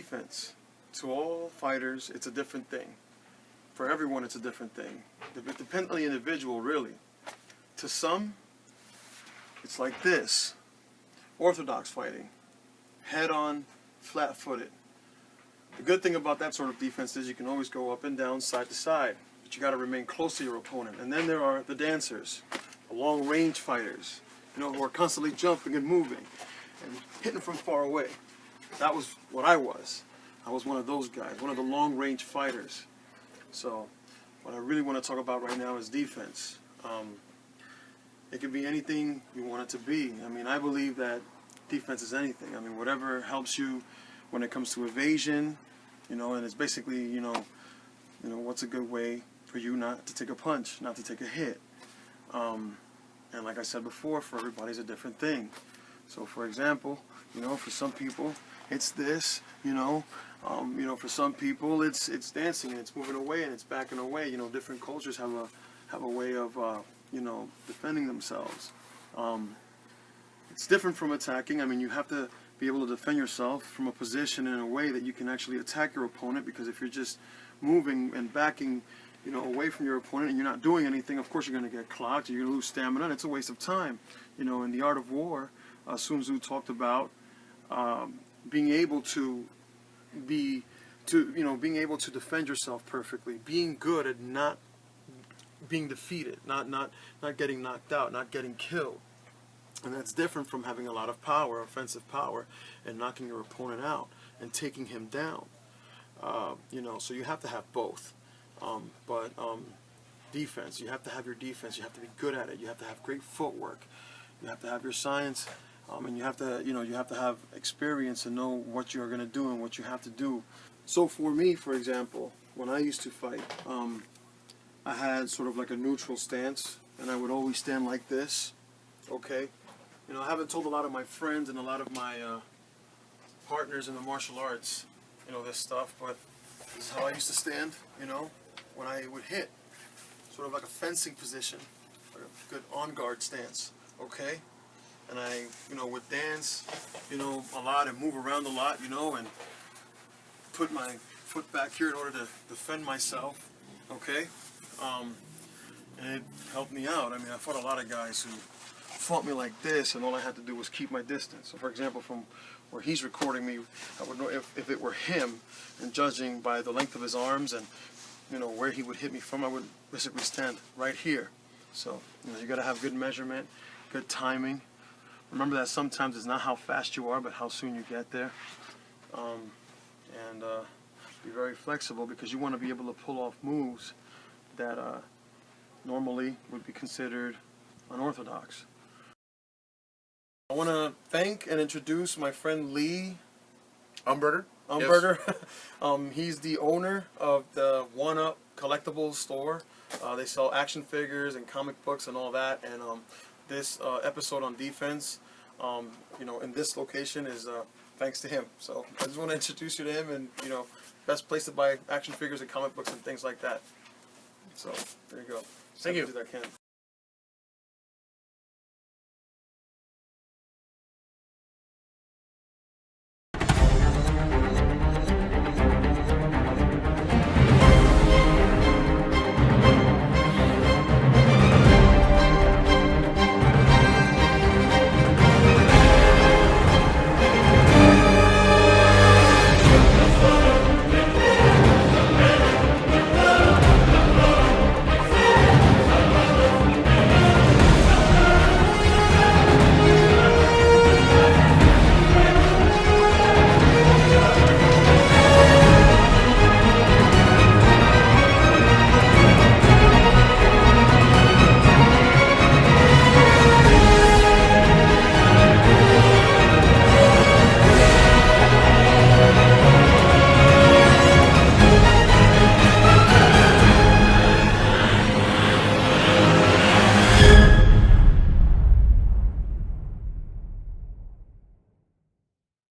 defense. To all fighters, it's a different thing. For everyone, it's a different thing. It depends on the individual, really. To some, it's like this. Orthodox fighting. Head-on, flat-footed. The good thing about that sort of defense is you can always go up and down, side to side. But you got to remain close to your opponent. And then there are the dancers, the long-range fighters, who are constantly jumping and moving and hitting from far away. That was what I was. I was one of those guys, one of the long-range fighters. So what I really want to talk about right now is defense. It can be anything you want it to be. I mean, I believe that defense is anything. I mean, whatever helps you when it comes to evasion, and it's basically, what's a good way for you not to take a punch, not to take a hit. And like I said before, for everybody's a different thing. So for example, for some people it's this, for some people it's dancing and it's moving away and it's backing away. Different cultures have a way of defending themselves. It's different from attacking. I mean, you have to be able to defend yourself from a position in a way that you can actually attack your opponent, because if you're just moving and backing away from your opponent and you're not doing anything, of course you're going to get clocked, you're going to lose stamina, and it's a waste of time. In the Art of War, Sun Tzu talked about being able to being able to defend yourself perfectly, being good at not being defeated, not getting knocked out, not getting killed. And that's different from having a lot of power, offensive power, and knocking your opponent out and taking him down. So you have to have both. But defense, you have to have your defense. You have to be good at it. You have to have great footwork. You have to have your science, and you have to have experience and know what you're going to do and what you have to do. So for me, for example, when I used to fight, I had sort of like a neutral stance, and I would always stand like this. Okay, I haven't told a lot of my friends and a lot of my partners in the martial arts, this stuff, but this is how I used to stand, when I would hit, sort of like a fencing position, like a good on-guard stance, okay? And I, would dance, a lot and move around a lot, and put my foot back here in order to defend myself, okay? And it helped me out. I mean, I fought a lot of guys who fought me like this, and all I had to do was keep my distance. So for example, from where he's recording me, I would know if it were him, and judging by the length of his arms and where he would hit me from, I would basically stand right here. So you got to have good measurement, good timing. Remember that sometimes it's not how fast you are, but how soon you get there. And be very flexible, because you want to be able to pull off moves that normally would be considered unorthodox. I want to thank and introduce my friend Lee Umberger. Yes. He's the owner of the One Up collectibles store. They sell action figures and comic books and all that. And this episode on defense, in this location is thanks to him. So I just want to introduce you to him, and best place to buy action figures and comic books and things like that. So there you go. Thank you. That can.